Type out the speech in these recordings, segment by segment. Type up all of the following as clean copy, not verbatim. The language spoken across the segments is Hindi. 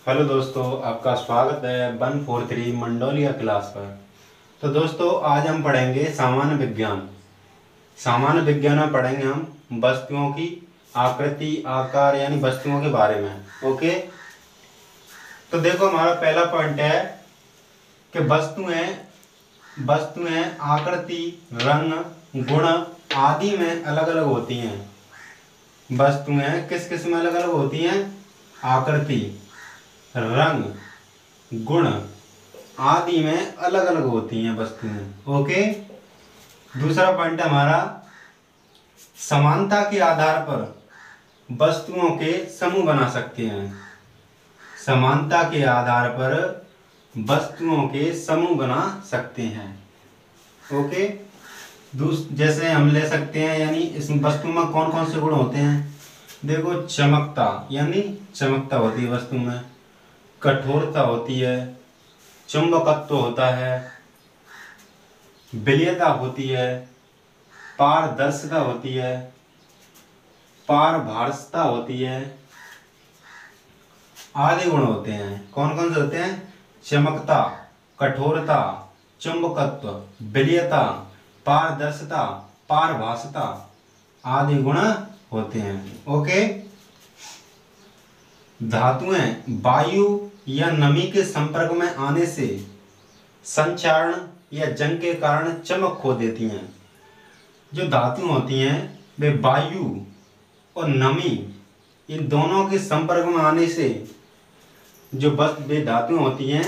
हेलो दोस्तों, आपका स्वागत है 143 मंडोलिया क्लास पर। तो दोस्तों, आज हम पढ़ेंगे सामान्य विज्ञान। सामान्य विज्ञान में पढ़ेंगे हम वस्तुओं की आकृति, आकार यानी वस्तुओं के बारे में। ओके, तो देखो हमारा पहला पॉइंट है कि वस्तुएं आकृति, रंग, गुण आदि में अलग अलग होती हैं। वस्तुएं किस किस में अलग अलग होती हैं? आकृति, रंग, गुण आदि में अलग अलग होती हैं वस्तुएं। ओके, दूसरा पॉइंट है हमारा समानता के आधार पर वस्तुओं के समूह बना सकते हैं। समानता के आधार पर वस्तुओं के समूह बना सकते हैं। ओके, जैसे हम ले सकते हैं, यानी इस वस्तु में कौन कौन से गुण होते हैं? देखो, चमकता यानी चमकता होती है वस्तु में, कठोरता होती है, चुंबकत्व होता है, विलेयता होती है, पारदर्शिता होती है, पारभासता होती है, आदि गुण होते हैं। कौन कौन से होते हैं? चमकता, कठोरता, चुंबकत्व, विलेयता, पारदर्शिता, पारभासता आदि गुण होते हैं। ओके, धातुएं वायु या नमी के संपर्क में आने से संचारण या जंग के कारण चमक खो देती हैं। जो धातु होती हैं वे वायु और नमी इन दोनों के संपर्क में आने से वे धातु होती हैं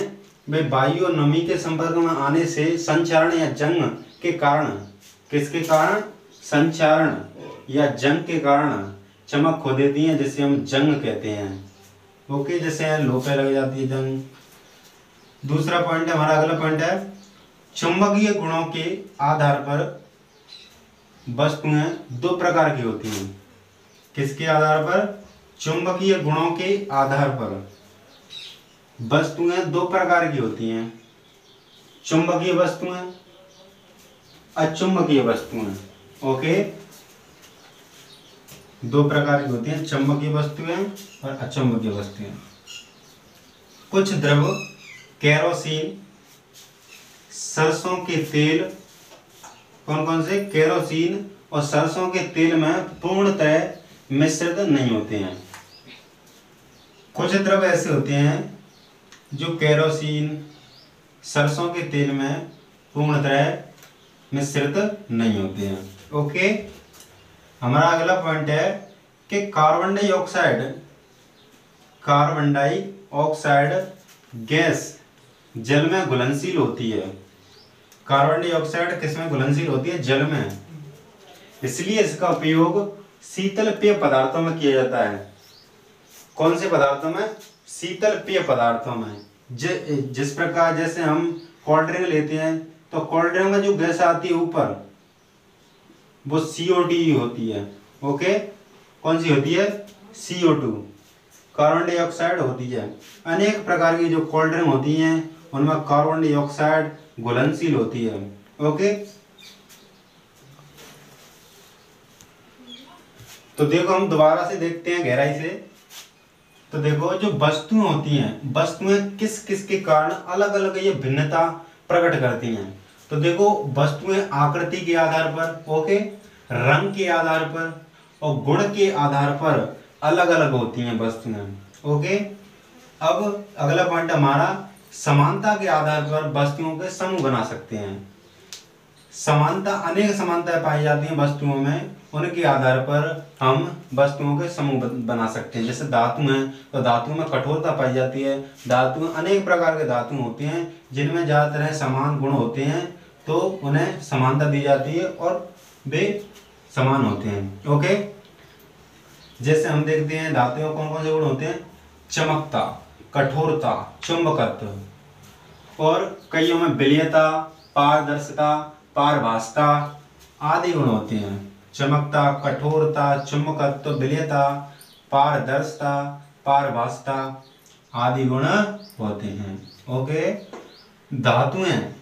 वे वायु और नमी के संपर्क में आने से संचारण या जंग के कारण, किसके कारण? संचारण या जंग के कारण चमक खो देती हैं, जिसे हम जंग कहते हैं। ओके, जैसे लो पे लग जाती है जंग। दूसरा पॉइंट है हमारा, अगला पॉइंट है चुंबकीय गुणों के आधार पर वस्तुएं दो प्रकार की होती हैं। किसके आधार पर? चुंबकीय गुणों के आधार पर वस्तुएं दो प्रकार की होती हैं। चुंबकीय वस्तुएं, अचुंबकीय वस्तुएं। ओके, दो प्रकार की होती हैं, चुंबकीय वस्तुएं और अचुंबकीय वस्तुएं। कुछ द्रव केरोसिन, सरसों के तेल, कौन कौन से? केरोसिन और सरसों के तेल में पूर्णतः मिश्रित नहीं होते हैं। कुछ द्रव ऐसे होते हैं जो केरोसिन, सरसों के तेल में पूर्णतः मिश्रित नहीं होते हैं। ओके, हमारा अगला पॉइंट है कि कार्बन डाइऑक्साइड गैस जल में घुलनशील होती है। कार्बन डाइऑक्साइड किस में घुलनशील होती है? जल में। इसलिए इसका उपयोग शीतल पेय पदार्थों में किया जाता है। कौन से पदार्थों में? शीतल पेय पदार्थों में। जिस प्रकार जैसे हम कोल्ड ड्रिंक लेते हैं तो कोल्ड ड्रिंक में जो गैस आती है ऊपर, वो CO2 होती है। ओके, कौन सी होती है? CO2, कार्बन डाइऑक्साइड होती है। अनेक प्रकार की जो कोल्ड ड्रिंक होती हैं उनमें कार्बन डाइऑक्साइड घुलनशील होती है। ओके, तो देखो हम दोबारा से देखते हैं गहराई से। तो देखो, जो वस्तुएं होती हैं, वस्तुएं किस किस के कारण अलग अलग ये भिन्नता प्रकट करती हैं। तो देखो, वस्तुएं आकृति के आधार पर, ओके, रंग के आधार पर और गुण के आधार पर अलग अलग होती हैं वस्तुएं। ओके, अब अगला पॉइंट हमारा समानता के आधार पर वस्तुओं के समूह बना सकते हैं। समानता, अनेक समानताएं पाई जाती हैं वस्तुओं में, उनके आधार पर हम वस्तुओं के समूह बना सकते हैं। जैसे धातु हैं तो धातुओं में कठोरता पाई जाती है। धातु, अनेक प्रकार के धातु होते हैं जिनमें ज्यादातर समान गुण होते हैं, तो उन्हें समानता दी जाती है और वे समान होते हैं। ओके, जैसे हम देखते हैं धातुओं कौन कौन से गुण होते हैं? चमकता, कठोरता, चुंबकत्व, और कईयों में विलेयता, पारदर्शिता, पारभासता आदि गुण होते हैं। चमकता, कठोरता, चुंबकत्व, विलेयता, पारदर्शिता, पारभासता आदि गुण होते हैं। ओके, धातुएं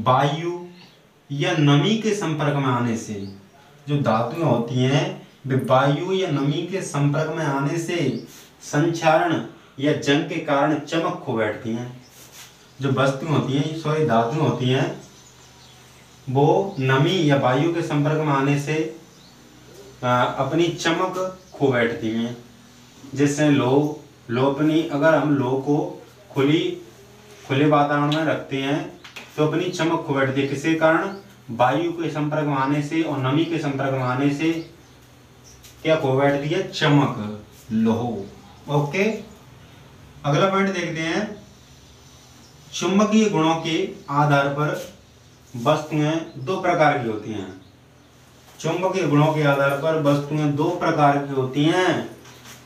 वायु या नमी के संपर्क में आने से, जो धातुएं होती हैं वे वायु या नमी के संपर्क में आने से संचारण या जंग के कारण चमक खो बैठती हैं। जो वस्तु होती हैं, सॉरी धातु होती हैं, वो नमी या वायु के संपर्क में आने से अपनी चमक खो बैठती हैं। जिससे लो अपनी, अगर हम लो को खुले वातावरण में रखते हैं तो अपनी चमक खो बैठती है। किसी कारण? वायु के संपर्क में आने से और नमी के संपर्क में आने से क्या खो बैठती है? चमक, लोह। ओके, अगला पॉइंट देखते हैं। चुंबकीय गुणों के आधार पर वस्तुएं दो प्रकार की होती हैं। चुंबकीय गुणों के आधार पर वस्तुएं दो प्रकार की होती हैं।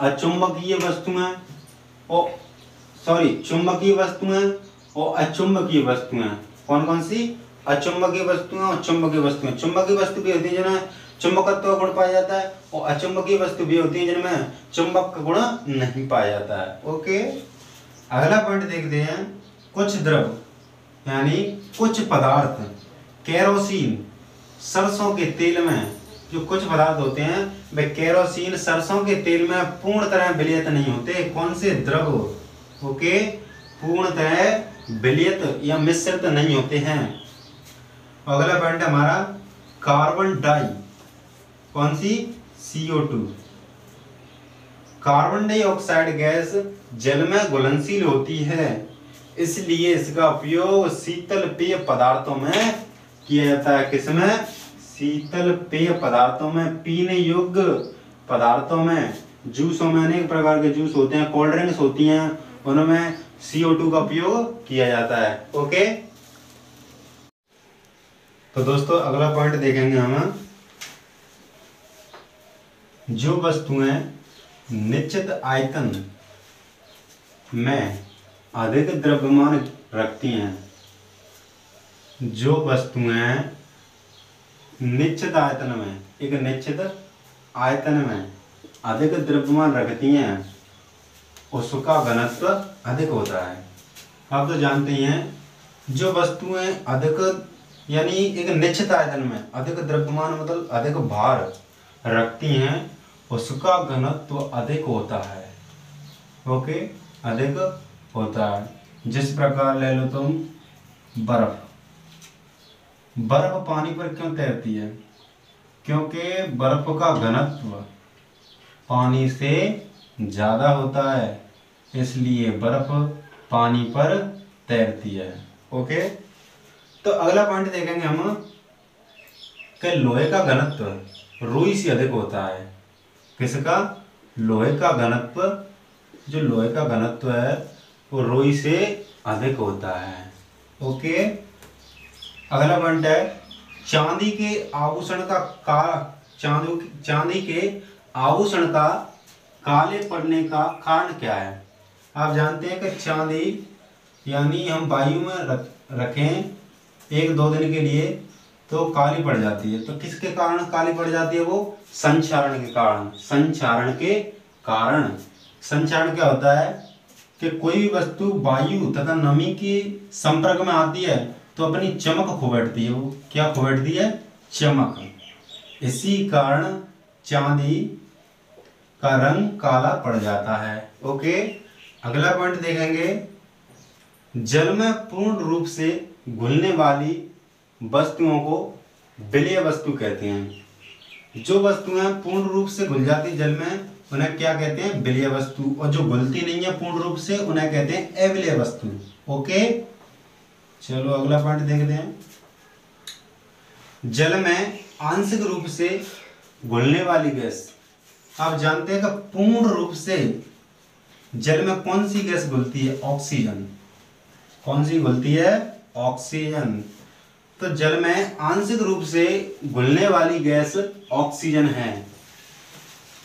अचुंबकीय वस्तुएं और चुंबकीय वस्तुएं और अचुंबकीय वस्तुएं। कौन कौन सी? अचुंबकीय वस्तुएं और चुंबकीय वस्तुएं। चुंबकीय वस्तु भी होती है जिनमें चुंबकत्व गुण पाया जाता है, और अचुंबकीय वस्तु भी होती है जिनमें चुंबक का गुण नहीं पाया जाता है। ओके, अगला पॉइंट देखते हैं। कुछ द्रव यानी कुछ पदार्थ केरोसिन, सरसों के तेल में जो कुछ पदार्थ होते हैं वे केरोसिन, सरसों के तेल में पूर्ण तरह विलयित नहीं होते। कौन से द्रव? ओके, पूर्ण तरह विलयित या मिश्रित नहीं होते हैं। अगला पॉइंट हमारा कार्बन डाई, कौन सी? CO2। कार्बन डाइऑक्साइड गैस जल में घुलनशील होती है, इसलिए इसका उपयोग शीतल पेय पदार्थों में किया जाता है। किसमें? शीतल पेय पदार्थों में, पीने योग्य पदार्थों में, जूसों में, अनेक प्रकार के जूस होते हैं, कोल्ड ड्रिंक्स होती हैं, उनमें CO2 का उपयोग किया जाता है। ओके, तो दोस्तों अगला पॉइंट देखेंगे हम। जो वस्तुएं निश्चित आयतन में अधिक द्रव्यमान रखती हैं, जो वस्तुएं निश्चित आयतन में, एक निश्चित आयतन में अधिक द्रव्यमान रखती हैं, उसका घनत्व अधिक होता है। आप तो जानते ही हैं, जो वस्तुएं अधिक यानी एक निश्चित आयतन में अधिक द्रव्यमान मतलब अधिक भार रखती हैं, उसका घनत्व अधिक होता है। ओके, अधिक होता है। जिस प्रकार ले लो तुम बर्फ। बर्फ पानी पर क्यों तैरती है? क्योंकि बर्फ का घनत्व पानी से ज्यादा होता है, इसलिए बर्फ पानी पर तैरती है। ओके, तो अगला पॉइंट देखेंगे हम कि लोहे का घनत्व रुई से अधिक होता है। किसका? लोहे का घनत्व, जो लोहे का घनत्व है वो रुई से अधिक होता है। ओके, अगला पॉइंट है चांदी के आभूषण का काले पड़ने का कारण क्या है? आप जानते हैं कि चांदी यानी हम वायु में रखें 1-2 दिन के लिए तो काली पड़ जाती है। तो किसके कारण काली पड़ जाती है? वो संक्षारण के कारण। संक्षारण क्या होता है कि कोई भी वस्तु वायु तथा नमी के संपर्क में आती है तो अपनी चमक खो बैठती है। वो क्या खो बैठती है? चमक। इसी कारण चांदी का रंग काला पड़ जाता है। ओके, अगला पॉइंट देखेंगे। जल में पूर्ण रूप से घुलने वाली वस्तुओं को विलेय वस्तु कहते हैं। जो वस्तुएं पूर्ण रूप से घुल जाती जल में उन्हें क्या कहते हैं? विलेय वस्तु। और जो घुलती नहीं है पूर्ण रूप से उन्हें कहते हैं अविलेय वस्तु। ओके, चलो अगला पॉइंट देखते हैं। जल में आंशिक रूप से घुलने वाली गैस। आप जानते हैं कि पूर्ण रूप से जल में कौन सी गैस घुलती है? ऑक्सीजन। कौन सी घुलती है? ऑक्सीजन। तो जल में आंशिक रूप से घुलने वाली गैस ऑक्सीजन है।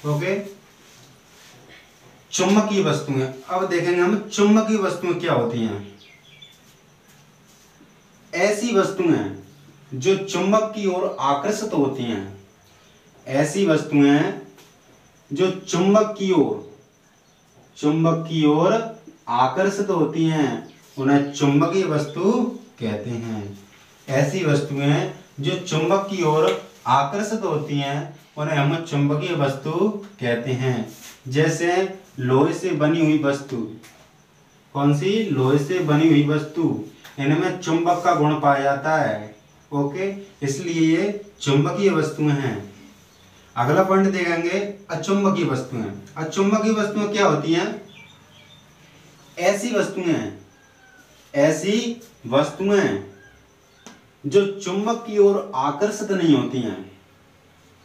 ओके, चुंबकीय वस्तुएं। अब देखेंगे हम चुंबकीय वस्तुएं क्या होती हैं। ऐसी वस्तुएं जो चुंबक की ओर आकर्षित होती हैं, ऐसी वस्तुएं जो चुंबक की ओर आकर्षित होती हैं उन्हें चुंबकीय वस्तु कहते हैं। ऐसी वस्तुएं जो चुंबक की ओर आकर्षित होती हैं उन्हें हम चुंबकीय वस्तु कहते हैं। जैसे लोहे से बनी हुई वस्तु, कौन सी? लोहे से बनी हुई वस्तु, इनमें चुंबक का गुण पाया जाता है। ओके, इसलिए ये चुंबकीय वस्तुएं हैं। अगला पॉइंट देखेंगे अचुंबकीय वस्तुएं। अचुंबकीय वस्तुएं क्या होती हैं? ऐसी वस्तुएं जो चुंबक की ओर आकर्षित नहीं होती हैं।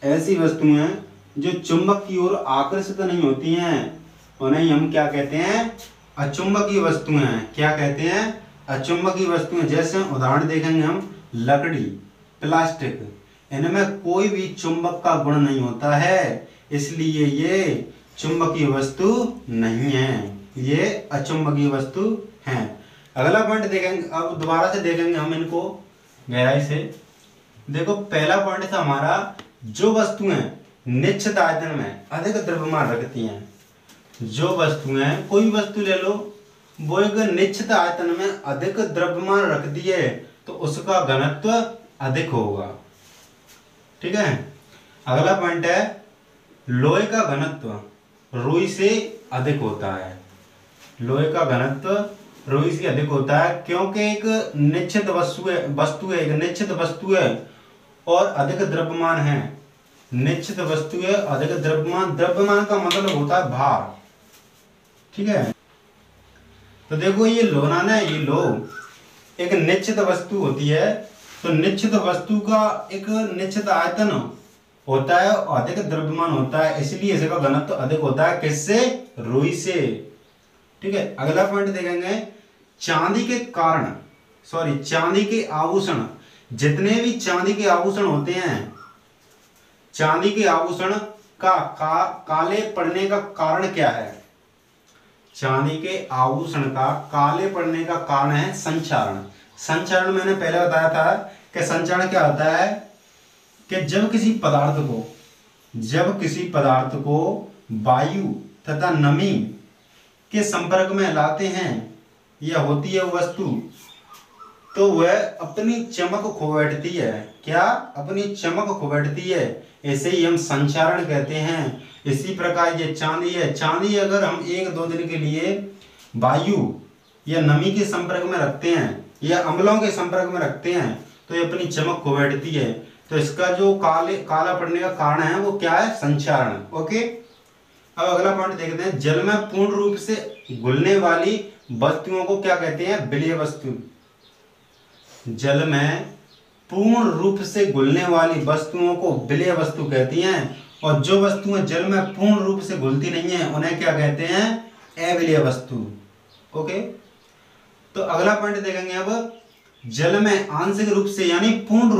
ऐसी वस्तुएं जो चुंबक की ओर आकर्षित नहीं होती हैं उन्हें हम क्या कहते हैं? अचुंबकीय वस्तुएं। क्या कहते हैं? अचुंबकीय वस्तुएं। जैसे उदाहरण देखेंगे हम, लकड़ी, प्लास्टिक, इनमें कोई भी चुंबक का गुण नहीं होता है, इसलिए ये चुंबकीय वस्तु नहीं है, ये अचुंबकीय वस्तु हैं। अगला पॉइंट देखेंगे, अब दोबारा से देखेंगे हम इनको गहराई से। देखो, पहला पॉइंट था हमारा, जो वस्तुएं निश्चित आयतन में अधिक द्रव्यमान रखती हैं। जो वस्तुएं, कोई भी वस्तु ले लो, वो एक निश्चित आयतन में अधिक द्रव्यमान रखती है तो उसका घनत्व अधिक होगा। ठीक है। अगला पॉइंट है, लोहे का घनत्व रुई से अधिक होता है। लोहे का घनत्व रुई से अधिक होता है क्योंकि एक निश्चित एक निश्चित वस्तु है और अधिक द्रव्यमान है। निश्चित वस्तु है, अधिक द्रव्यमान। द्रव्यमान का मतलब होता है भार। ठीक है। तो देखो, ये लोहा ना, ये लोह एक निश्चित वस्तु होती है, तो निश्चित वस्तु का एक निश्चित आयतन होता है और अधिक द्रव्यमान होता है, इसलिए इसका घनत्व अधिक होता है। किससे? रुई से। ठीक है। अगला पॉइंट देखेंगे, चांदी के आभूषण, जितने भी चांदी के आभूषण होते हैं, चांदी के आभूषण का काले पड़ने का कारण क्या है? चांदी के आभूषण का काले पड़ने का कारण है संचारण। संचारण मैंने पहले बताया था कि संचारण क्या होता है कि जब किसी पदार्थ को वायु तथा नमी के संपर्क में लाते हैं या होती है वस्तु, तो वह अपनी चमक खो बैठती है। क्या? अपनी चमक खो बैठती है। इसे ही हम संचारण कहते हैं। इसी प्रकार ये चांदी है। चांदी अगर हम 1-2 दिन के लिए वायु या नमी के संपर्क में रखते हैं या अम्लों के संपर्क में रखते हैं तो ये अपनी चमक खो बैठती है। तो इसका जो काला पड़ने का कारण है वो क्या है? संचारण। ओके। अब अगला पॉइंट देखते हैं, जल में पूर्ण रूप से घुलने वाली वस्तुओं को क्या कहते हैं? विलेय वस्तु। जल में पूर्ण रूप से घुलने वाली वस्तुओं को विलेय वस्तु कहती हैं, और जो वस्तुएं जल में पूर्ण रूप से घुलती नहीं है उन्हें क्या कहते हैं? अविलेय वस्तु। ओके। तो अगला पॉइंट देखेंगे अब, जल में आंशिक रूप से यानी पूर्ण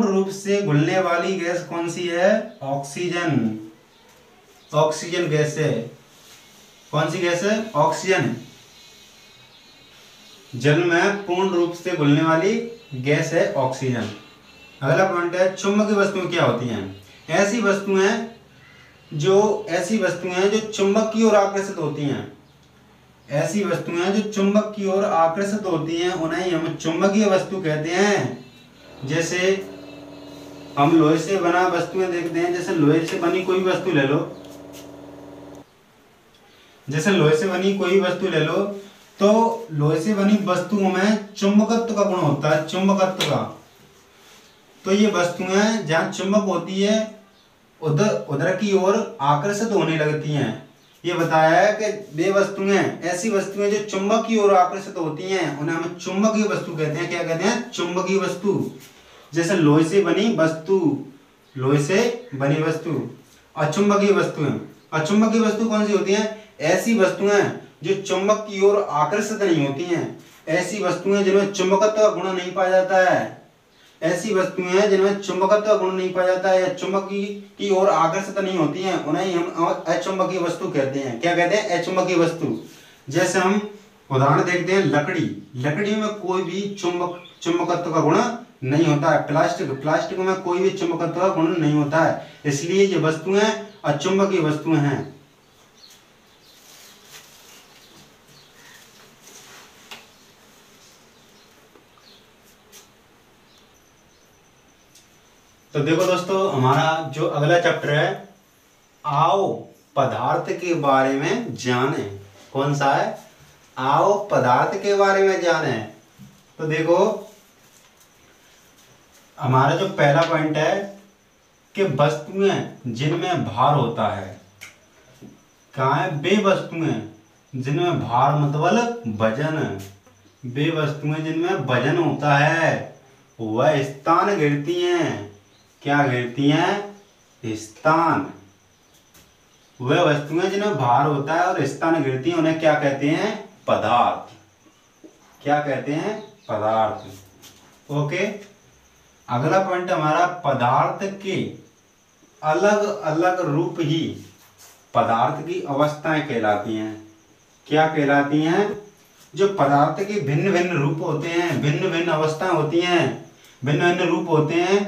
रूप से घुलने वाली गैस कौन सी है? ऑक्सीजन। ऑक्सीजन गैस है। कौन सी गैस है? ऑक्सीजन। जल में पूर्ण रूप से घुलने वाली गैस है ऑक्सीजन। अगला पॉइंट है, चुंबकीय वस्तुएं क्या होती हैं? ऐसी वस्तुएं जो चुंबक की ओर आकर्षित होती हैं। ऐसी वस्तुएं जो चुंबक की ओर आकर्षित होती हैं उन्हें हम चुंबकीय वस्तु कहते हैं। जैसे हम लोहे से बना वस्तुएं देखते हैं, जैसे लोहे से बनी कोई वस्तु ले लो, तो लोहे से बनी वस्तुओं में चुंबकत्व का गुण होता है, चुंबकत्व का। तो ये वस्तुएं जहाँ चुंबक होती है उधर की ओर आकर्षित होने लगती हैं। ये बताया है कि वे वस्तुएं, ऐसी वस्तुएं जो चुंबक की ओर आकर्षित होती हैं उन्हें हम चुंबकीय वस्तु कहते हैं। क्या कहते हैं? चुंबकीय वस्तु। जैसे लोहे से बनी वस्तु। अचुंबकीय वस्तु कौन सी होती हैं? ऐसी वस्तुएं जो चुंबक की ओर आकर्षित नहीं होती हैं। ऐसी वस्तुएं जिनमें चुंबकत्व का गुण नहीं पाया जाता है। या चुंबक की ओर आकर्षित नहीं होती हैं उन्हें हम अचुंबकीय वस्तु कहते हैं। क्या कहते हैं? अचुंबकीय वस्तु। जैसे हम उदाहरण देखते हैं, लकड़ी में कोई भी चुंबकत्व का गुण नहीं होता है। प्लास्टिक में कोई भी चुंबकत्व का गुण नहीं होता है, इसलिए ये वस्तुएं अचुंबकीय वस्तुएं हैं। तो देखो दोस्तों, हमारा जो अगला चैप्टर है, आओ पदार्थ के बारे में जाने। कौन सा है? आओ पदार्थ के बारे में जाने। तो देखो, हमारा जो पहला पॉइंट है कि वस्तुएं जिनमें भार होता है। कहाँ है? वे वस्तुएं जिनमें भार मतलब वजन। वे वस्तुएं जिनमें वजन होता है वह स्थान गिरती हैं। क्या गिरती हैं? स्थान। वह वस्तुएं जिनमें भार होता है और स्थान गिरती हैं उन्हें क्या कहते हैं? पदार्थ। क्या कहते हैं? पदार्थ। ओके। अगला पॉइंट हमारा, पदार्थ के अलग अलग रूप ही पदार्थ की अवस्थाएं कहलाती हैं। क्या कहलाती हैं? जो पदार्थ के भिन्न भिन्न रूप होते हैं, भिन्न भिन्न अवस्थाएं होती हैं, भिन्न भिन्न रूप होते हैं,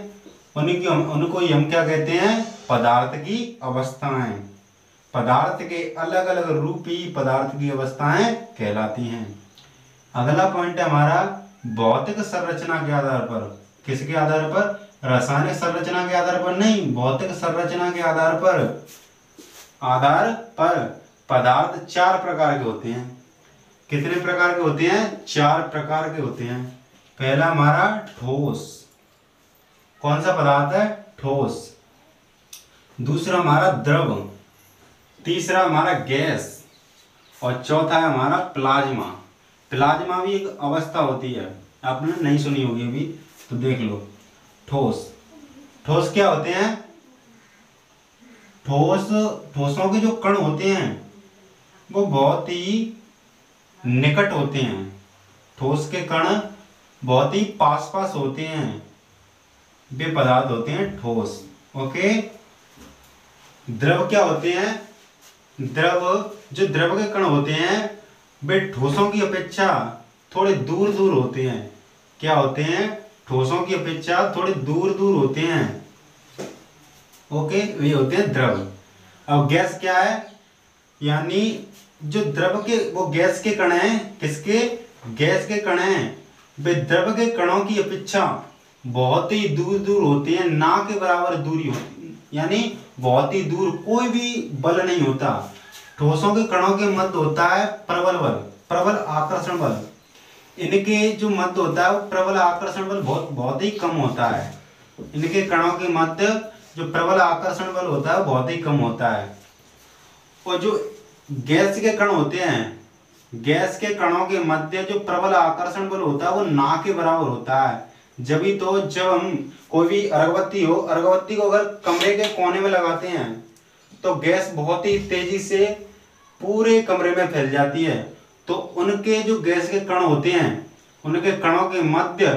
उनको ही हम क्या कहते हैं? पदार्थ की अवस्थाएं। पदार्थ के अलग अलग रूप ही पदार्थ की अवस्थाएं कहलाती हैं। अगला पॉइंट है हमारा, भौतिक संरचना के आधार पर। किसके आधार पर? रासायनिक संरचना के आधार पर नहीं, भौतिक संरचना के आधार पर पदार्थ 4 प्रकार के होते हैं। कितने प्रकार के होते हैं? 4 प्रकार के होते हैं। पहला हमारा ठोस। कौन सा पदार्थ है? ठोस। दूसरा हमारा द्रव। तीसरा हमारा गैस। और चौथा है हमारा प्लाज्मा। प्लाज्मा भी एक अवस्था होती है, आपने नहीं सुनी होगी अभी, तो देख लो। ठोस। ठोस क्या होते हैं? ठोसों के जो कण होते हैं वो बहुत ही निकट होते हैं। ठोस के कण बहुत ही पास पास होते हैं। वे पदार्थ होते हैं ठोस। ओके। द्रव क्या होते हैं? जो द्रव के कण होते हैं वे ठोसों की अपेक्षा थोड़े दूर दूर होते हैं। क्या होते हैं? ठोसों की अपेक्षा थोड़े दूर दूर होते हैं। ओके, वे होते हैं द्रव। अब गैस क्या है? यानी जो द्रव के वो गैस के कण हैं। किसके? गैस के कण हैं। वे द्रव के कणों की अपेक्षा बहुत ही दूर दूर होते हैं, ना के बराबर दूरी होती, यानी बहुत ही दूर, कोई भी बल नहीं होता। ठोसों के कणों के मध्य होता है प्रबल बल, प्रबल आकर्षण बल। इनके जो मध्य होता है वो प्रबल आकर्षण बल बहुत ही कम होता है। इनके कणों के मध्य जो प्रबल आकर्षण बल होता है बहुत ही कम होता है। और जो गैस के कण होते हैं, गैस के कणों के मध्य जो प्रबल आकर्षण बल होता है वो ना के बराबर होता है। जब हम कोई भी अगरबत्ती को अगर कमरे के कोने में लगाते हैं तो गैस बहुत ही तेजी से पूरे कमरे में फैल जाती है। तो उनके जो गैस के कण होते हैं उनके कणों के मध्य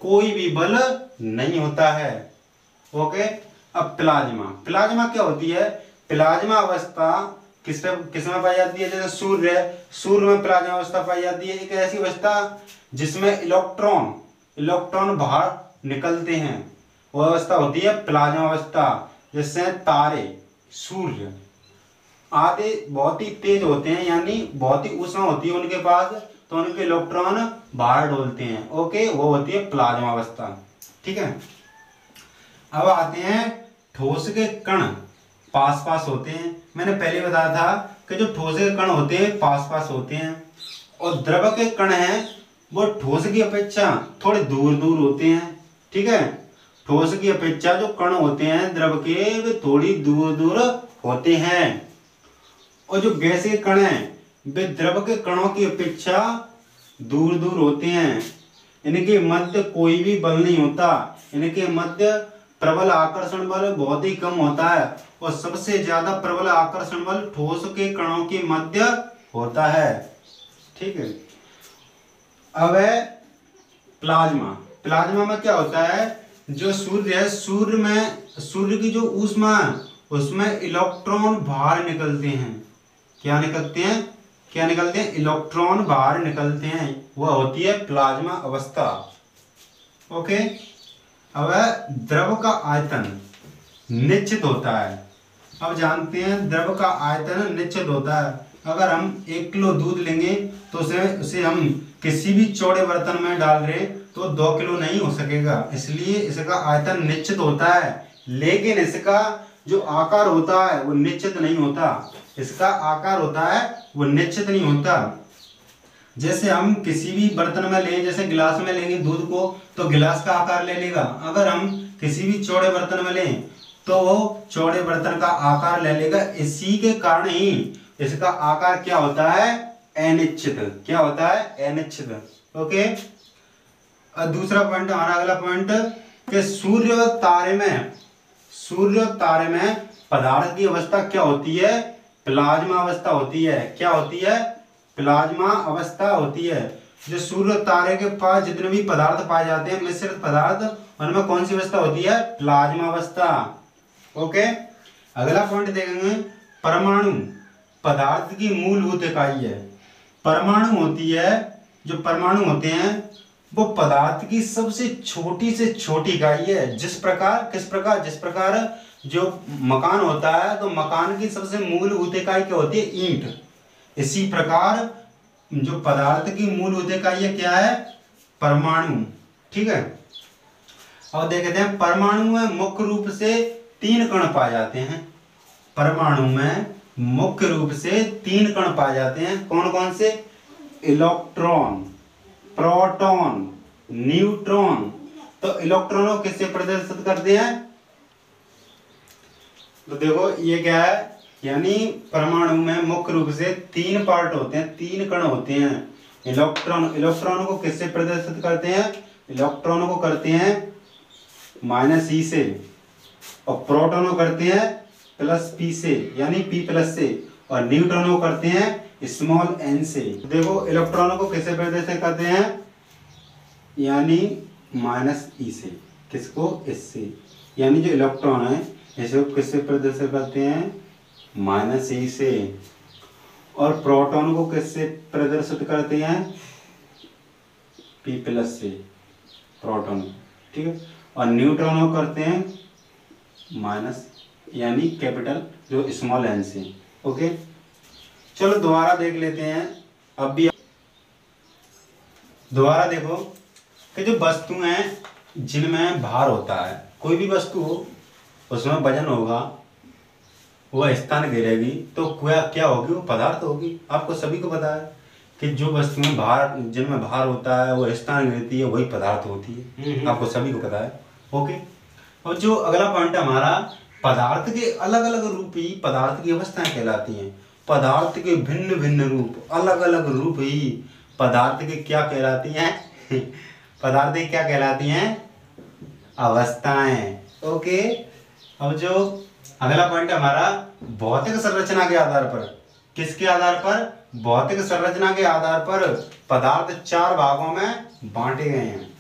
कोई भी बल नहीं होता है। ओके। अब प्लाज्मा क्या होती है? प्लाज्मा अवस्था किसमें पाई जाती है? जैसे सूर्य में प्लाज्मा अवस्था पाई जाती है। एक ऐसी अवस्था जिसमें इलेक्ट्रॉन बाहर निकलते हैं, वो अवस्था होती है प्लाज्मा अवस्था। जैसे तारे, सूर्य आदि बहुत ही तेज होते हैं, यानी बहुत ही ऊष्मा होती है उनके पास, तो उनके इलेक्ट्रॉन बाहर डोलते हैं। ओके, वो होती है प्लाज्मा अवस्था। ठीक है। अब आते हैं ठोस के कण पास पास होते हैं। मैंने पहले बताया था कि जो ठोस के कण होते हैं पास पास होते हैं, और द्रव के कण हैं वो ठोस की अपेक्षा थोड़े दूर दूर होते हैं। ठीक है। ठोस की अपेक्षा जो कण होते हैं द्रव के वे थोड़ी दूर दूर होते हैं। और जो गैस के कण हैं वे द्रव के कणों की अपेक्षा दूर दूर होते हैं। इनके मध्य कोई भी बल नहीं होता। इनके मध्य प्रबल आकर्षण बल बहुत ही कम होता है, और सबसे ज्यादा प्रबल आकर्षण बल ठोस के कणों के मध्य होता है। ठीक है। अब है प्लाज्मा में क्या होता है? जो सूर्य है, सूर्य की जो ऊष्मा है उसमें इलेक्ट्रॉन बाहर निकलते हैं। क्या निकलते हैं? इलेक्ट्रॉन बाहर निकलते हैं। वह होती है प्लाज्मा अवस्था। ओके। अब द्रव का आयतन निश्चित होता है। अब जानते हैं द्रव का आयतन निश्चित होता है। अगर हम 1 किलो दूध लेंगे तो उसे हम किसी भी चौड़े बर्तन में डाल रहे तो 2 किलो नहीं हो सकेगा, इसलिए इसका आयतन निश्चित होता है, लेकिन इसका जो आकार होता है वो निश्चित नहीं होता। इसका आकार होता है वो निश्चित नहीं होता। जैसे हम किसी भी बर्तन में लें, जैसे गिलास में लेंगे दूध को तो गिलास का आकार ले लेगा। अगर हम किसी भी चौड़े बर्तन में लें तो वो चौड़े बर्तन का आकार ले लेगा। इसी के कारण ही इसका आकार क्या होता है, अनिश्चित। क्या होता है, अनिश्चित। ओके। और दूसरा पॉइंट, हमारा अगला पॉइंट कि सूर्य और तारे में पदार्थ की अवस्था क्या होती है, प्लाज्मा अवस्था होती है। क्या होती है, प्लाज्मा अवस्था होती है। जो सूर्य और तारे के पास जितने भी पदार्थ पाए जाते हैं, मिश्रित पदार्थ, उनमें कौन सी अवस्था होती है, प्लाज्मा अवस्था। ओके। अगला पॉइंट देखेंगे, परमाणु पदार्थ की मूलभूत इकाई है। परमाणु होती है, जो परमाणु होते हैं वो पदार्थ की सबसे छोटी से छोटी इकाई है। जिस प्रकार जो मकान होता है तो मकान की सबसे मूलभूत इकाई क्या होती है, ईंट। इसी प्रकार जो पदार्थ की मूलभूत इकाई है क्या है, परमाणु। ठीक है। और देखते हैं, परमाणु में मुख्य रूप से 3 कण पाए जाते हैं। परमाणु में मुख्य रूप से 3 कण पाए जाते हैं। कौन कौन से, इलेक्ट्रॉन, प्रोटॉन, न्यूट्रॉन। तो इलेक्ट्रॉनों को किससे प्रदर्शित करते हैं, तो देखो ये क्या है, यानी परमाणु में मुख्य रूप से 3 पार्ट होते हैं, 3 कण होते हैं। इलेक्ट्रॉनों को किससे प्रदर्शित करते हैं, इलेक्ट्रॉनों को करते हैं -e से, और प्रोटॉनों को करते हैं +p से, यानी p+ से, और न्यूट्रॉनों को करते हैं स्मॉल n से। देखो इलेक्ट्रॉनों को किससे प्रदर्शित करते हैं, यानी -e से। किसको, इससे। यानी जो इलेक्ट्रॉन है इसे किससे प्रदर्शित करते हैं, -e से। और प्रोटॉन को किससे प्रदर्शित करते हैं, p+ से, प्रोटॉन। ठीक है। और न्यूट्रॉन को करते हैं माइनस, यानी कैपिटल जो स्मॉल n से। ओके। चलो दोबारा देख लेते हैं। अब भी दोबारा देखो कि जो वस्तुएं हैं जिनमें भार होता है, कोई भी वस्तु हो उसमें वजन होगा, वह स्थान घेरेगी, तो क्या होगी, वो पदार्थ होगी। आपको सभी को पता है कि जो वस्तुएं जिनमें भार होता है वो स्थान घेरती है, वही पदार्थ होती है। आपको सभी को पता है। ओके। और जो अगला पॉइंट है हमारा, पदार्थ के अलग अलग रूप ही पदार्थ की अवस्थाएं कहलाती हैं। पदार्थ के भिन्न भिन्न रूप, अलग अलग रूप ही पदार्थ के क्या कहलाती हैं पदार्थ की क्या कहलाती हैं, अवस्थाएं। ओके। अब जो अगला पॉइंट है हमारा, भौतिक संरचना के आधार पर। किसके आधार पर, भौतिक संरचना के आधार पर पदार्थ 4 भागों में बांटे गए हैं।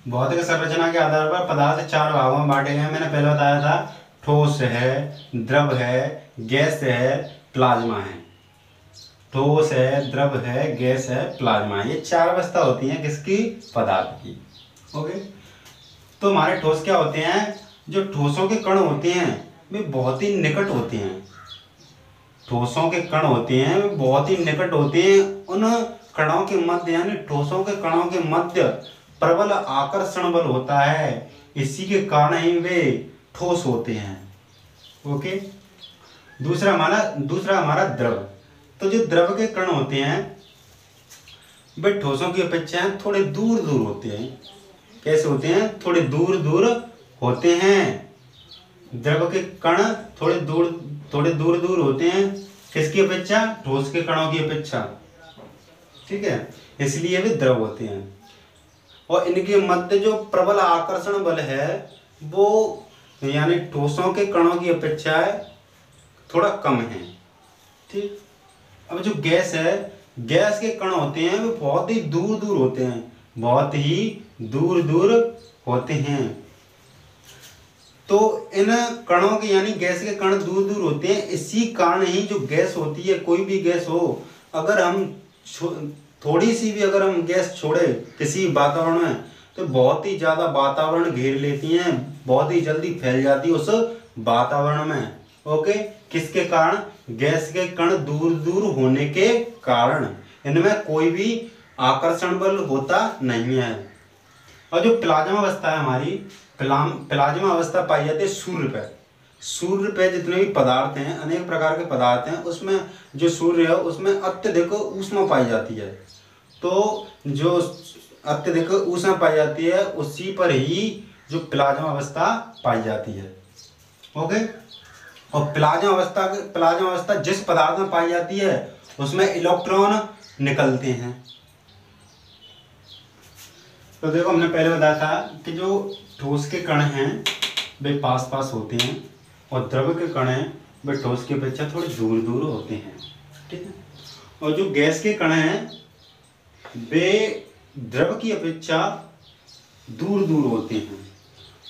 भौतिक संरचना के आधार पर पदार्थ 4 भागों में बांटे गए हैं। मैंने पहले बताया था, ठोस है, द्रव है, गैस है, प्लाज्मा है। ठोस है, द्रव है, गैस है, प्लाज्मा है। ये 4 अवस्था होती हैं किसकी, पदार्थ की। ओके। तो हमारे ठोस क्या होते हैं, जो ठोसों के कण होते हैं वे बहुत ही निकट होते हैं। ठोसों के कण होते हैं वे बहुत ही निकट होते हैं। उन कणों के मध्य, यानी ठोसों के कणों के मध्य प्रबल आकर्षण बल होता है। इसी के कारण ही वे ठोस होते हैं। ओके। दूसरा हमारा द्रव। तो जो द्रव के कण होते हैं वे ठोसों की अपेक्षा थोड़े दूर दूर होते हैं। कैसे होते हैं, थोड़े दूर दूर होते हैं। द्रव के कण थोड़े दूर दूर होते हैं। किसकी अपेक्षा, ठोस के कणों की अपेक्षा। ठीक है। इसलिए वे द्रव होते हैं। और इनके मध्य जो प्रबल आकर्षण बल है वो, यानी ठोसों के कणों की अपेक्षा थोड़ा कम है। ठीक। अब जो गैस है, गैस के कण होते हैं वे बहुत ही दूर दूर होते हैं, बहुत ही दूर दूर होते हैं। तो इन कणों के, यानी गैस के कण दूर दूर होते हैं। इसी कारण ही जो गैस होती है, कोई भी गैस हो, अगर हम थोड़ी सी भी अगर हम गैस छोड़े किसी वातावरण में तो बहुत ही ज्यादा वातावरण घेर लेती हैं, बहुत ही जल्दी फैल जाती है उस वातावरण में। ओके। किसके कारण, गैस के कण दूर दूर होने के कारण। इनमें कोई भी आकर्षण बल होता नहीं है। और जो प्लाज्मा अवस्था है हमारी, प्लाज्मा अवस्था पाई जाती है सूर्य पे। सूर्य पे जितने भी पदार्थ हैं, अनेक प्रकार के पदार्थ हैं, उसमें जो सूर्य है उसमें अत्यधिक ऊष्मा पाई जाती है। तो जो अत्यधिक ऊष्मा पाई जाती है उसी पर ही जो प्लाज्मा अवस्था पाई जाती है। ओके। और प्लाज्मा अवस्था जिस पदार्थ में पाई जाती है उसमें इलेक्ट्रॉन निकलते हैं। तो देखो हमने पहले बताया था कि जो ठोस के कण हैं वे पास पास होते हैं और द्रव के कण हैं वे ठोस की अपेक्षा थोड़े दूर दूर होते हैं। ठीक है। और जो गैस के कण हैं वे द्रव की अपेक्षा दूर दूर होते हैं।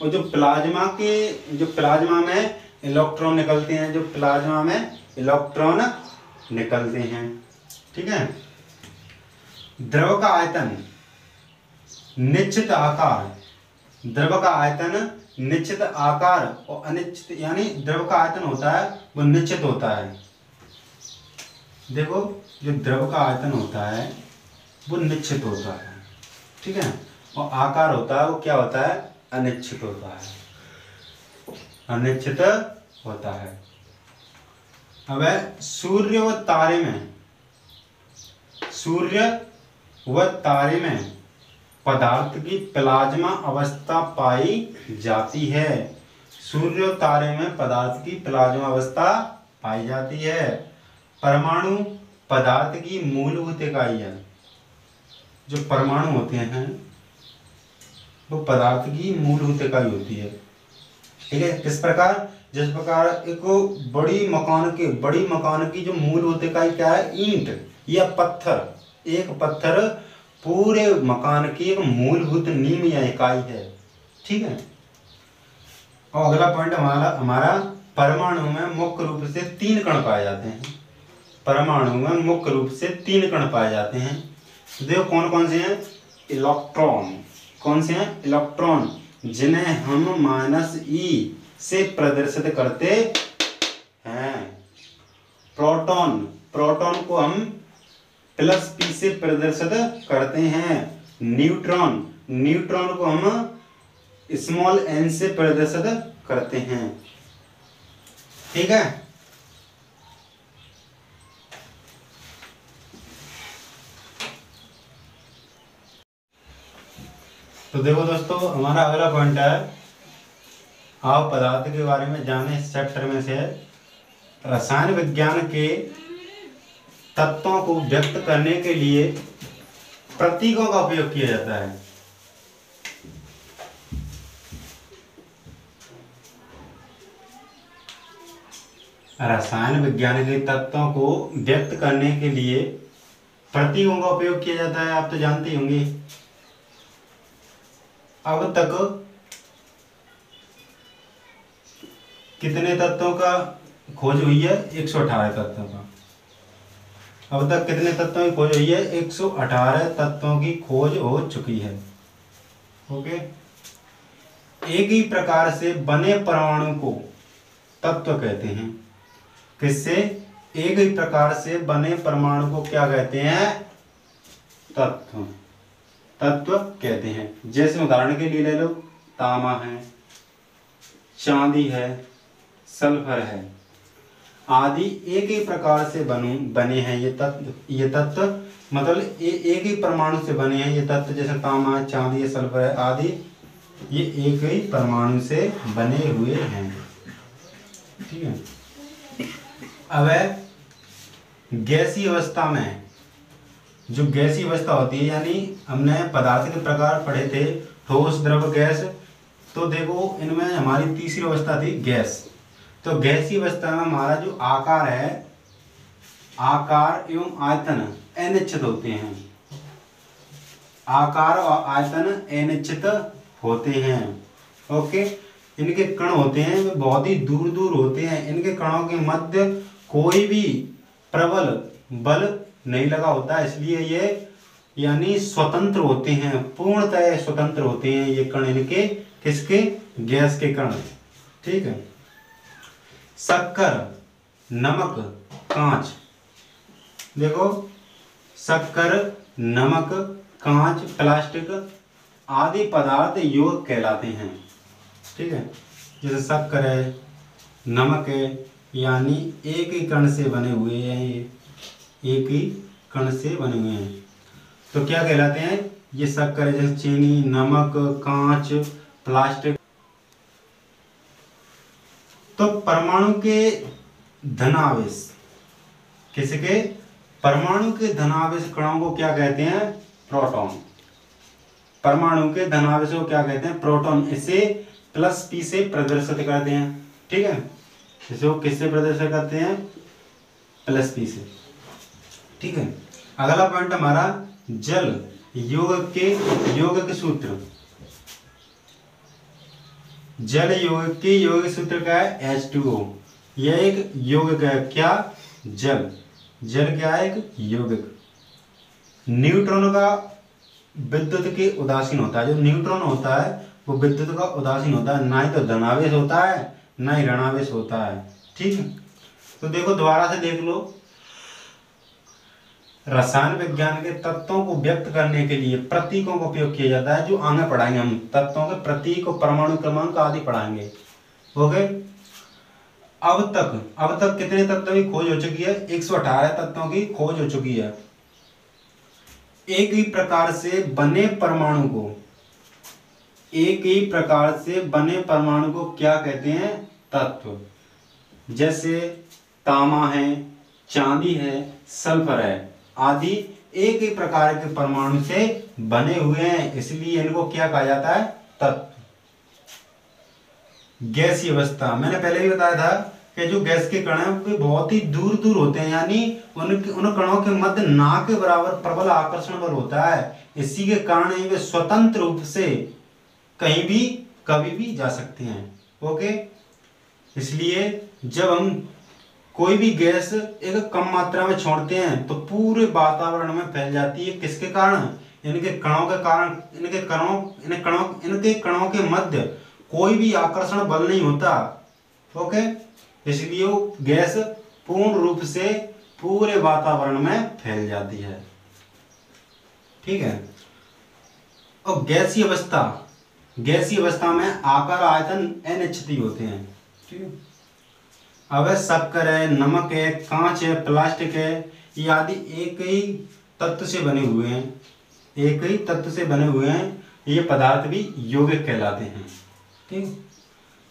और जो प्लाज्मा में इलेक्ट्रॉन निकलते हैं, जो प्लाज्मा में इलेक्ट्रॉन निकलते हैं। ठीक है। द्रव का आयतन निश्चित आकार, द्रव का आयतन निश्चित आकार और अनिश्चित, यानी द्रव का आयतन होता है वो निश्चित होता है। देखो जो द्रव का आयतन होता है वो निश्चित होता है। ठीक है। और आकार होता है वो क्या होता है, अनिश्चित होता है, अनिश्चित होता है। अब सूर्य व तारे में पदार्थ की प्लाज्मा अवस्था पाई जाती है। सूर्य और तारे में पदार्थ की प्लाज्मा अवस्था पाई जाती है। परमाणु पदार्थ की मूलभूत इकाई है। जो परमाणु होते हैं वो पदार्थ की मूलभूत इकाई होती है। ठीक है। किस प्रकार, जिस प्रकार एक बड़ी मकान की जो मूलभूत इकाई क्या है, ईंट या पत्थर। एक पत्थर पूरे मकान की एक मूलभूत नींव या इकाई है। ठीक है। और अगला पॉइंट हमारा परमाणु में मुख्य रूप से 3 कण पाए जाते हैं। परमाणु में मुख्य रूप से 3 कण पाए जाते हैं। देखो कौन कौन से हैं, इलेक्ट्रॉन। कौन से हैं, इलेक्ट्रॉन, जिन्हें हम -e से प्रदर्शित करते हैं। प्रोटॉन को हम +p से प्रदर्शित करते हैं। न्यूट्रॉन को हम n से प्रदर्शित करते हैं। ठीक है। तो देखो दोस्तों हमारा अगला पॉइंट है, आप पदार्थ के बारे में जाने। इस चैप्टर में से रसायन विज्ञान के तत्वों को व्यक्त करने के लिए प्रतीकों का उपयोग किया जाता है। रसायन विज्ञान के तत्वों को व्यक्त करने के लिए प्रतीकों का उपयोग किया जाता है, आप तो जानते होंगे। अब तक कितने तत्वों का खोज हुई है, 118 तत्वों का। अब तक कितने तत्वों की खोज हुई है, 118 तत्वों की खोज हो चुकी है। ओके। एक ही प्रकार से बने परमाणु को तत्व कहते हैं। किससे, एक ही प्रकार से बने परमाणु को क्या कहते हैं, तत्व कहते हैं। जैसे उदाहरण के लिए ले लो, तांबा है, चांदी है, सल्फर है आदि एक ही प्रकार से बने हैं ये तत्व, मतलब एक ही परमाणु से बने हैं ये तत्व। जैसे तांबा, चांदी, सल्फर आदि ये एक ही परमाणु से बने हुए हैं। ठीक है। अब गैसीय अवस्था में, जो गैसीय अवस्था होती है, यानी हमने पदार्थ के प्रकार पढ़े थे, ठोस, द्रव, गैस। तो देखो इनमें हमारी तीसरी अवस्था थी गैस। तो गैसीय अवस्था में हमारा जो आकार है, आकार एवं आयतन अनिश्चित होते हैं। आकार और आयतन अनिश्चित होते हैं। ओके। इनके कण होते हैं वे बहुत ही दूर दूर होते हैं। इनके कणों के मध्य कोई भी प्रबल बल नहीं लगा होता, इसलिए ये यानी स्वतंत्र होते हैं, पूर्णतः स्वतंत्र होते हैं ये कण इनके। किसके, गैस के कण। ठीक है। शक्कर, नमक, कांच। देखो शक्कर, नमक, कांच, प्लास्टिक आदि पदार्थ यौगिक कहलाते हैं। ठीक है, जैसे शक्कर है, नमक है, यानी एक ही कण से बने हुए हैं, ये एक ही कण से बने हुए हैं तो क्या कहलाते हैं? ये शक्कर है, जैसे चीनी, नमक, कांच, प्लास्टिक। तो परमाणु के धनावेश, किसके? परमाणु के धनावेश कणों को क्या कहते हैं? प्रोटॉन। परमाणु के धनावेश को क्या कहते हैं? प्रोटॉन। इसे प्लस p से प्रदर्शित करते हैं। ठीक है, इसे वो किससे प्रदर्शित करते हैं? प्लस p से। ठीक है, अगला पॉइंट हमारा जल यौगिक सूत्र। जल यौगिक के यौगिक सूत्र क्या है? H2O। यह एक यौगिक है। क्या? जल। जल क्या है? एक यौगिक। न्यूट्रॉन का विद्युत के उदासीन होता है। जो न्यूट्रॉन होता है वो विद्युत का उदासीन होता है, ना ही तो धनावेश होता है ना ही ऋणावेश होता है। ठीक है, तो देखो दोबारा से देख लो। रसायन विज्ञान के तत्वों को व्यक्त करने के लिए प्रतीकों का उपयोग किया जाता है, जो आगे पढ़ाएंगे हम। तत्वों के प्रतीक और परमाणु क्रमांक आदि पढ़ाएंगे। ओके, अब तक कितने तत्वों की खोज हो चुकी है? 118 तत्वों की खोज हो चुकी है। एक ही प्रकार से बने परमाणु को, एक ही प्रकार से बने परमाणु को क्या कहते हैं? तत्व। जैसे तांबा है, चांदी है, सल्फर है आदि एक ही प्रकार के परमाणु से बने हुए हैं, इसलिए इनको क्या कहा जाता है? तत्व। गैसीय अवस्था, मैंने पहले भी बताया था कि जो गैस के कण हैं वे बहुत ही दूर दूर होते हैं, यानी उन कणों के मध्य ना के बराबर प्रबल आकर्षण बल होता है। इसी के कारण वे स्वतंत्र रूप से कहीं भी कभी भी जा सकते हैं। ओके, इसलिए जब हम कोई भी गैस एक कम मात्रा में छोड़ते हैं तो पूरे वातावरण में फैल जाती है। किसके कारण? इनके कणों के कारण। इनके कणों के मध्य कोई भी आकर्षण बल नहीं होता। ओके, इसलिए वो गैस पूर्ण रूप से पूरे वातावरण में फैल जाती है। ठीक है, और गैसीय अवस्था में आकार, आयतन अनिश्चित होते हैं। ठीक है, अब शक्कर है, नमक है, कांच है, प्लास्टिक है, ये आदि एक ही तत्व से बने हुए हैं। एक ही तत्व से बने हुए हैं, ये पदार्थ भी यौगिक कहलाते हैं। ठीक,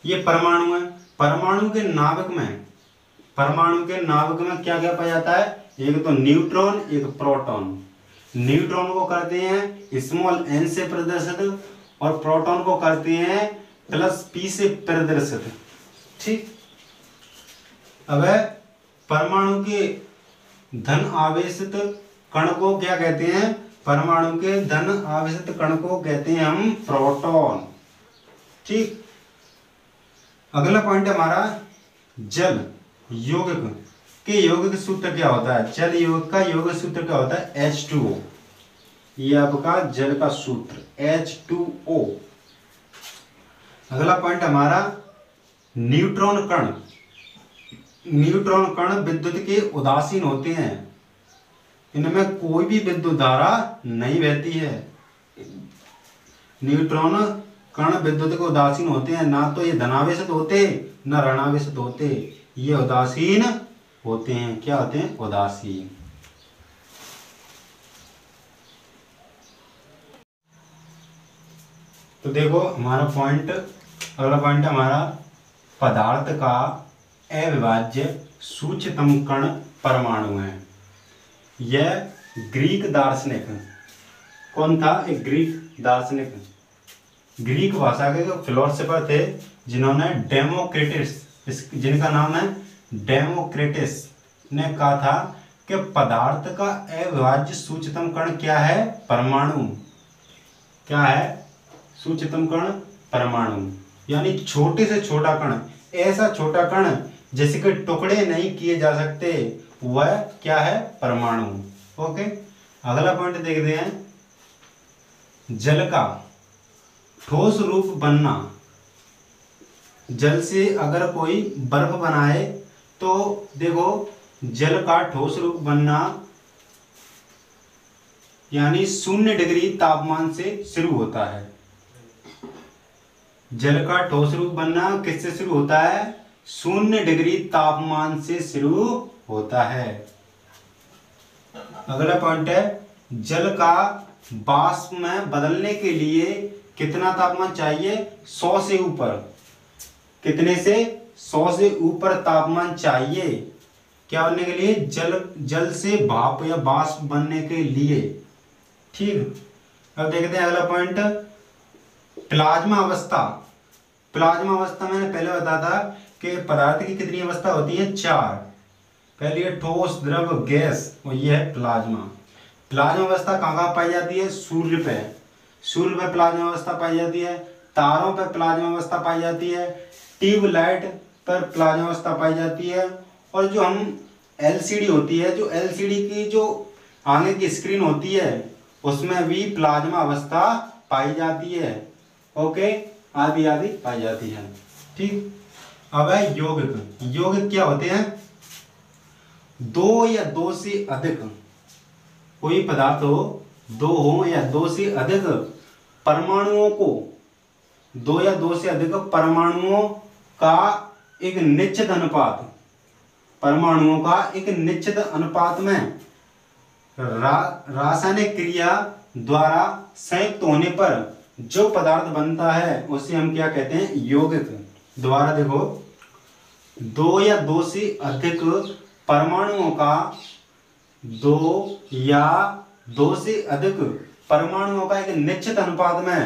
ये परमाणु है। परमाणु के नाभिक में क्या क्या पाया जाता है? एक तो न्यूट्रॉन, एक प्रोटॉन। न्यूट्रॉन को करते हैं स्मॉल n से प्रदर्शित और प्रोटॉन को करते हैं प्लस p से प्रदर्शित। ठीक, अब परमाणु के धन आवेशित कण को क्या कहते हैं? परमाणु के धन आवेशित कण को कहते हैं हम प्रोटॉन। ठीक, अगला पॉइंट हमारा जल यौगिक के यौगिक सूत्र क्या होता है? जल यौगिक का यौगिक सूत्र क्या होता है? H2O। ये आपका जल का सूत्र H2O। अगला पॉइंट हमारा न्यूट्रॉन कण विद्युत के उदासीन होते हैं। इनमें कोई भी विद्युत धारा नहीं बहती है। न्यूट्रॉन कण विद्युत के उदासीन होते हैं, ना तो ये धनावेशित होते ना ऋणावेशित होते, ये उदासीन होते हैं। क्या होते हैं? उदासीन। तो देखो हमारा पॉइंट, अगला पॉइंट हमारा पदार्थ का अविभाज्य सूक्ष्मतम कण परमाणु है। यह ग्रीक दार्शनिक, कौन था? एक ग्रीक दार्शनिक, ग्रीक भाषा के फिलोसफर थे जिन्होंने जिनका नाम है डेमोक्रिटस ने कहा था कि पदार्थ का अविभाज्य सूक्ष्मतम कण क्या है? परमाणु। क्या है? सूक्ष्मतम कण परमाणु, यानी छोटे से छोटा कण, ऐसा छोटा कण जिसके टुकड़े नहीं किए जा सकते, वह क्या है? परमाणु। ओके, अगला पॉइंट देखते हैं जल का ठोस रूप बनना। जल से अगर कोई बर्फ बनाए तो देखो जल का ठोस रूप बनना यानी 0 डिग्री तापमान से शुरू होता है। जल का ठोस रूप बनना किससे शुरू होता है? 0 डिग्री तापमान से शुरू होता है। अगला पॉइंट है, जल का वाष्प में बदलने के लिए कितना तापमान चाहिए? 100 से ऊपर। कितने से? 100 से ऊपर तापमान चाहिए। क्या बनने के लिए? जल से भाप या वाष्प बनने के लिए। ठीक, अब देखते हैं अगला पॉइंट, प्लाज्मा अवस्था। प्लाज्मा अवस्था मैंने पहले बताया था कि पदार्थ की कितनी अवस्था होती है? 4। पहली है ठोस, द्रव, गैस, और ये है प्लाज्मा। प्लाज्मा अवस्था कहाँ पाई जाती है? सूर्य पे। सूर्य पे प्लाज्मा अवस्था पाई जाती है, तारों पे प्लाज्मा अवस्था पाई जाती है, ट्यूबलाइट पर प्लाज्मा अवस्था पाई जाती है, और जो हम एलसीडी होती है, जो एलसीडी की जो आगे की स्क्रीन होती है उसमें भी प्लाज्मा अवस्था पाई जाती है। ओके, आदि आदि पाई जाती है। ठीक, अब है यौगिक। यौगिक क्या होते हैं? 2 या 2 से अधिक, कोई पदार्थ हो, 2 हो या 2 से अधिक परमाणुओं को, 2 या 2 से अधिक परमाणुओं का एक निश्चित अनुपात, परमाणुओं का एक निश्चित अनुपात में रासायनिक क्रिया द्वारा संयुक्त होने पर जो पदार्थ बनता है उसे हम क्या कहते हैं? यौगिक। दोबारा देखो, 2 या 2 से अधिक परमाणुओं का, 2 या 2 से अधिक परमाणुओं का एक निश्चित अनुपात में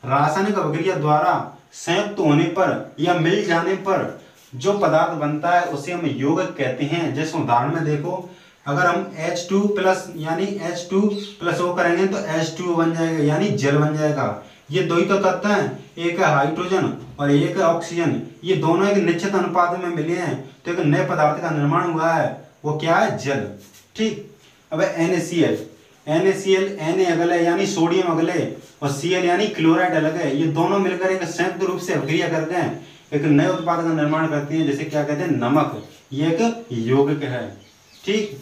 रासायनिक अभिक्रिया द्वारा संयुक्त होने पर या मिल जाने पर जो पदार्थ बनता है उसे हम यौगिक कहते हैं। जैसे उदाहरण में देखो, अगर हम H2 प्लस यानी H2+O करेंगे तो H2O बन जाएगा, यानी जल बन जाएगा। ये 2 ही तो तत्व हैं, एक है हाइड्रोजन और एक है ऑक्सीजन। ये दोनों एक निश्चित अनुपात में मिले हैं तो एक नए पदार्थ का निर्माण हुआ है, वो क्या है? जल। ठीक, अब NaCl, Na अगल है यानी सोडियम अगल है, और Cl यानी क्लोराइड अलग है। ये दोनों मिलकर एक संयुक्त रूप से अभिक्रिया करते हैं, एक नए उत्पाद का निर्माण करती हैं, जैसे क्या कहते हैं? नमक। ये एक यौगिक है। ठीक,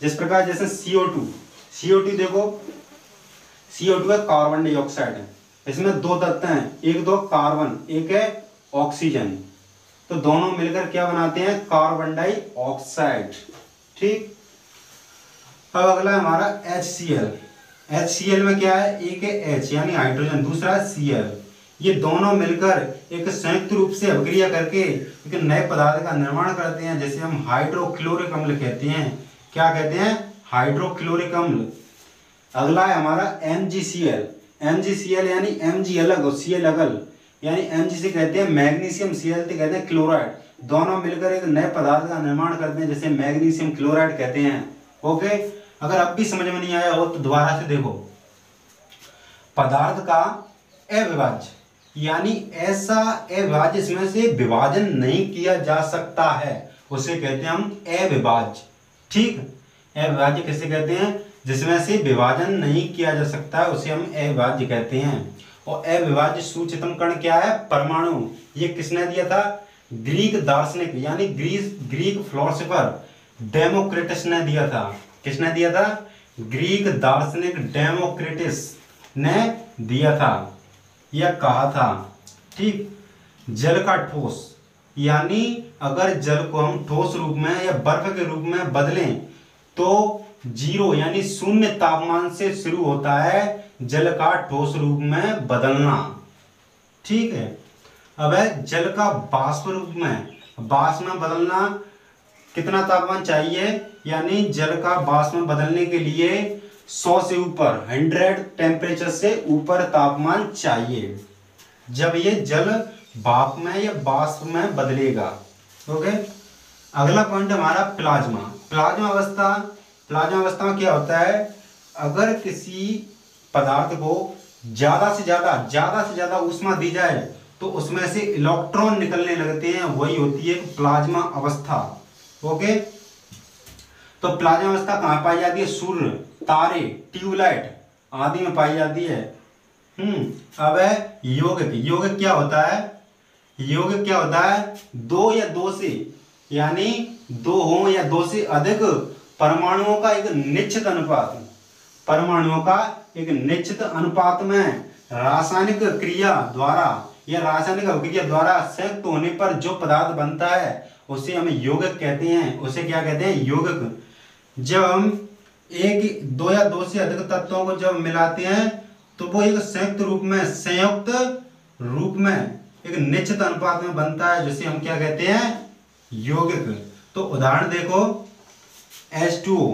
जिस प्रकार जैसे CO2 देखो, CO2 है कार्बन डाइऑक्साइड है, इसमें 2 तत्व हैं, एक तो कार्बन, एक है ऑक्सीजन, तो दोनों मिलकर क्या बनाते हैं? Carbon dioxide. ठीक, अब अगला हमारा HCl में क्या है? एक है H यानी हाइड्रोजन, दूसरा है Cl। ये दोनों मिलकर एक संयुक्त रूप से अभिक्रिया करके एक नए पदार्थ का निर्माण करते हैं, जैसे हम हाइड्रोक्लोरिक अम्ल कहते हैं। क्या कहते हैं? हाइड्रोक्लोरिक अम्ल। अगला है हमारा MgCl यानी Mg अलग और Cl अलग, यानी Mg से कहते हैं मैग्नीशियम, Cl से कहते हैं क्लोराइड। दोनों मिलकर एक नए पदार्थ का निर्माण करते हैं, जैसे मैग्नीशियम क्लोराइड कहते हैं। ओके, अगर अब भी समझ में नहीं आया हो तो दोबारा से देखो, पदार्थ का अविभाज्य यानी ऐसा अविभाज्य इसमें से विभाजन नहीं किया जा सकता है, उसे कहते हैं हम अविभाज्य। ठीक, अविभाज्य किसे कहते हैं? जिसमें से विभाजन नहीं किया जा सकता, उसे हम अविभाज्य कहते हैं। और अविभाज्य सूक्ष्मतम कण क्या है? परमाणु। ये किसने दिया था? ग्रीक दार्शनिक यानी ग्रीक फिलोसोफर डेमोक्रिटस ने दिया था। किसने दिया था? ग्रीक दार्शनिक डेमोक्रिटस ने दिया था या कहा था। ठीक, जल का ठोस यानी अगर जल को हम ठोस रूप में या बर्फ के रूप में बदलें तो 0 यानी 0 तापमान से शुरू होता है जल का ठोस रूप में बदलना। ठीक है, अब है जल का वाष्प रूप में, वाष्प में बदलना कितना तापमान चाहिए? यानी जल का वाष्प में बदलने के लिए 100 से ऊपर 100 टेम्परेचर से ऊपर तापमान चाहिए, जब ये जल भाप में या वाष्प में बदलेगा। ओके, अगला पॉइंट हमारा प्लाज्मा। प्लाज्मा अवस्था में क्या होता है? अगर किसी पदार्थ को ज्यादा से ज्यादा ऊष्मा दी जाए तो उसमें से इलेक्ट्रॉन निकलने लगते हैं, वही होती है प्लाज्मा अवस्था। ओके, तो प्लाज्मा अवस्था कहाँ पाई जाती है? सूर्य, तारे, ट्यूबलाइट आदि में पाई जाती है। अब है यौगिक क्या होता है? यौगिक क्या होता है? 2 या 2 से यानी 2 हो या 2 से अधिक परमाणुओं का एक निश्चित अनुपात, परमाणुओं का एक निश्चित अनुपात में रासायनिक क्रिया द्वारा या रासायनिक अभिक्रिया द्वारा संयुक्त होने पर जो पदार्थ बनता है उसे हम यौगिक कहते हैं। उसे क्या कहते हैं? यौगिक। जब हम एक दो या दो से अधिक तत्वों को जब मिलाते हैं तो वो एक संयुक्त रूप में एक निश्चित अनुपात में बनता है, जिसे हम क्या कहते हैं? यौगिक। तो उदाहरण देखो, H2O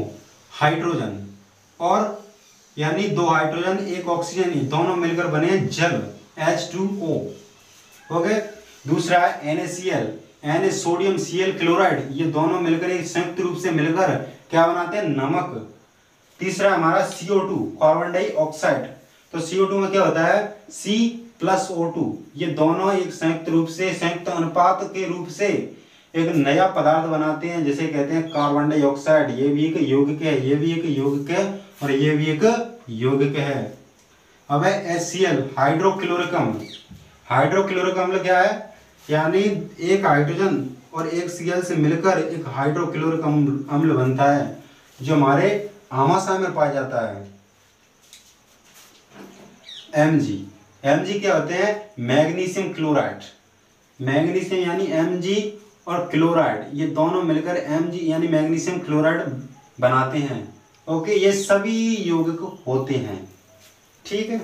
हाइड्रोजन और यानी दो हाइड्रोजन एक ऑक्सीजन दोनों मिलकर बने जल H2O। ओके। दूसरा है NaCl, Na sodium Cl chloride, ये दोनों मिलकर एक संयुक्त रूप से मिलकर क्या बनाते हैं? नमक। तीसरा हमारा CO2 कार्बन डाइऑक्साइड। तो CO2 में क्या होता है? C+O2, ये दोनों एक संयुक्त रूप से संयुक्त अनुपात के रूप से एक नया पदार्थ बनाते हैं, जिसे कहते हैं कार्बन डाइऑक्साइड। ये भी एक यौगिक है, ये भी एक यौगिक है और ये भी एक यौगिक है। अब है HCl हाइड्रोक्लोरिक अम्ल। हाइड्रोक्लोरिक अम्ल क्या है? यानी एक हाइड्रोजन और एक Cl से मिलकर एक हाइड्रोक्लोरिक अम्ल बनता है, जो हमारे आमाशय में पाया जाता है। Mg क्या होते हैं? Magnesium chloride. मैग्नीशियम यानी Mg और क्लोराइड, ये दोनों मिलकर Mg यानी मैग्नीशियम क्लोराइड बनाते हैं। ओके, ये सभी यौगिक होते हैं। ठीक है।